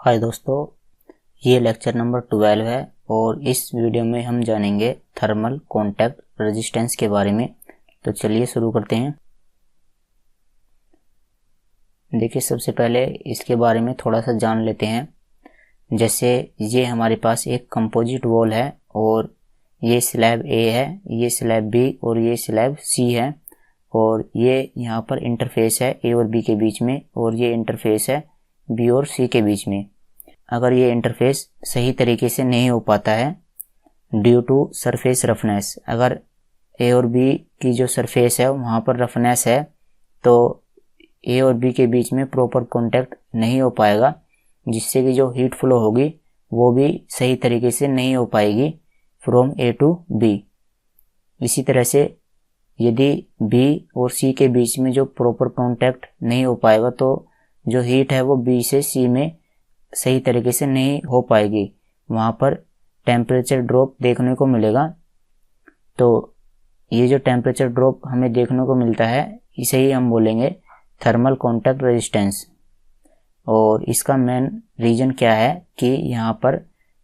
हाय दोस्तों, ये lecture number 12 है और इस वीडियो में हम जानेंगे थर्मल कॉन्टैक्ट रेजिस्टेंस के बारे में। तो चलिए शुरू करते हैं। देखिए, सबसे पहले इसके बारे में थोड़ा सा जान लेते हैं। जैसे ये हमारे पास एक कंपोजिट वॉल है और ये स्लैब ए है, ये स्लैब बी और ये स्लैब सी है, और ये यहाँ पर इंटरफेस है ए और बी के बीच में, और ये इंटरफेस है बी और सी के बीच में। अगर ये इंटरफेस सही तरीके से नहीं हो पाता है ड्यू टू सरफेस रफनेस, अगर ए और बी की जो सरफेस है वहाँ पर रफनेस है तो ए और बी के बीच में प्रॉपर कांटेक्ट नहीं हो पाएगा, जिससे कि जो हीट फ्लो होगी वो भी सही तरीके से नहीं हो पाएगी फ्रॉम ए टू बी। इसी तरह से यदि बी और सी के बीच में जो प्रॉपर कांटेक्ट नहीं हो पाएगा तो जो हीट है वो बी से सी में सही तरीके से नहीं हो पाएगी, वहाँ पर टेम्परेचर ड्रॉप देखने को मिलेगा। तो ये जो टेम्परेचर ड्रॉप हमें देखने को मिलता है इसे ही हम बोलेंगे थर्मल कॉन्टैक्ट रेजिस्टेंस। और इसका मेन रीज़न क्या है कि यहाँ पर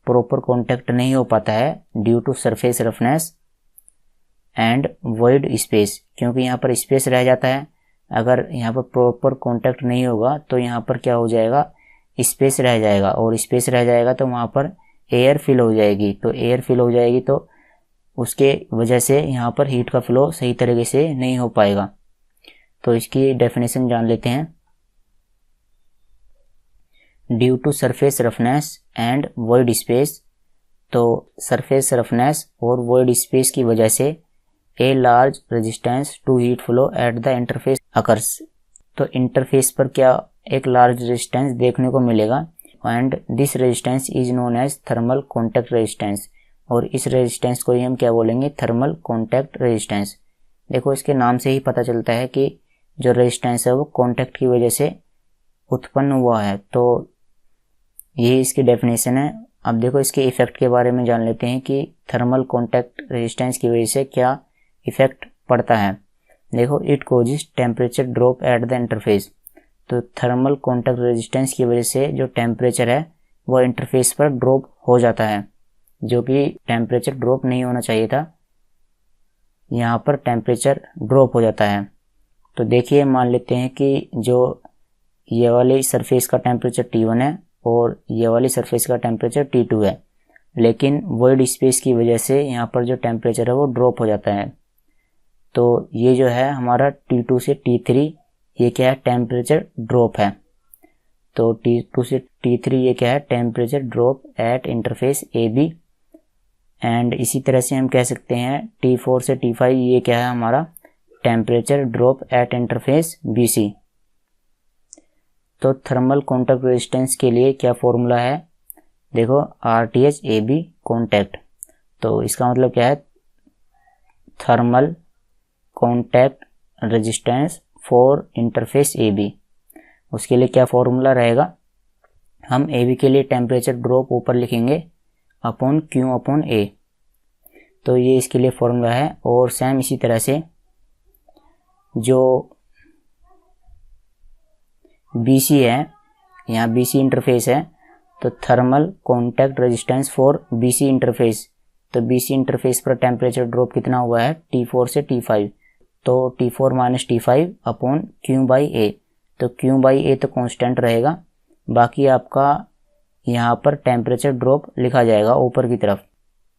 प्रॉपर कॉन्टैक्ट नहीं हो पाता है due to surface roughness and void space, क्योंकि यहाँ पर स्पेस रह जाता है। अगर यहाँ पर प्रॉपर कॉन्टैक्ट नहीं होगा तो यहाँ पर क्या हो जाएगा, स्पेस रह जाएगा, और स्पेस रह जाएगा तो वहाँ पर एयर फिल हो जाएगी। तो एयर फिल हो जाएगी तो उसके वजह से यहाँ पर हीट का फ्लो सही तरीके से नहीं हो पाएगा। तो इसकी डेफिनेशन जान लेते हैं। Due to surface roughness and void space, तो सरफेस रफनेस और वॉइड स्पेस की वजह से a large resistance to heat flow at the interface occurs. तो इंटरफेस पर क्या एक लार्ज रेजिस्टेंस देखने को मिलेगा, and this resistance is known as thermal contact resistance. और इस रेजिस्टेंस को ही हम क्या बोलेंगे, थर्मल कॉन्टैक्ट रेजिस्टेंस। देखो, इसके नाम से ही पता चलता है कि जो रेजिस्टेंस है वो कॉन्टैक्ट की वजह से उत्पन्न हुआ है। तो यही इसकी डेफिनेशन है। अब देखो, इसके इफेक्ट के बारे में जान लेते हैं कि थर्मल कॉन्टैक्ट रेजिस्टेंस की वजह से क्या इफेक्ट पड़ता है। देखो, it causes temperature drop eight the interface. तो थर्मल कॉन्टैक्ट रेजिस्टेंस की वजह से जो टेम्परेचर है वो इंटरफेस पर ड्रॉप हो जाता है, जो कि टेम्परेचर ड्रॉप नहीं होना चाहिए था, यहाँ पर टेम्परेचर ड्रॉप हो जाता है। तो देखिए, मान लेते हैं कि जो ये वाली सरफेस का टेम्परेचर T1 है और ये वाली सरफेस का टेम्परेचर T2 है, लेकिन वॉइड स्पेस की वजह से यहाँ पर जो टेम्परेचर है वो ड्रॉप हो जाता है। तो ये जो है हमारा T2 से T3, ये क्या है, टेम्परेचर ड्रॉप है। तो T2 से T3 ये क्या है, temperature drop eight interface AB। And इसी तरह से हम कह सकते हैं T4 से T5 ये क्या है, हमारा temperature drop eight interface BC। तो थर्मल कॉन्टैक्ट रेजिस्टेंस के लिए क्या फॉर्मूला है, देखो, RTH AB कॉन्टैक्ट। तो इसका मतलब क्या है, thermal contact resistance for interface AB। उसके लिए क्या फॉर्मूला रहेगा, हम AB के लिए टेम्परेचर ड्रॉप ऊपर लिखेंगे अपॉन Q अपॉन A। तो ये इसके लिए फॉर्मूला है। और सेम इसी तरह से जो BC है, यहाँ BC इंटरफेस है, तो thermal contact resistance for BC interface. तो BC इंटरफेस पर टेम्परेचर ड्रॉप कितना हुआ है, T4 से T5। तो T4 minus T5 upon Q by A। तो Q बाई A तो कांस्टेंट रहेगा, बाकी आपका यहाँ पर टेम्परेचर ड्रॉप लिखा जाएगा ऊपर की तरफ।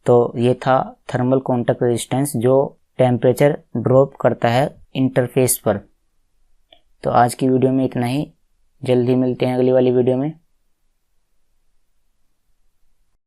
तो ये था थर्मल कॉन्टैक्ट रेजिस्टेंस जो टेम्परेचर ड्रॉप करता है इंटरफेस पर। तो आज की वीडियो में इतना ही, जल्दी मिलते हैं अगली वाली वीडियो में।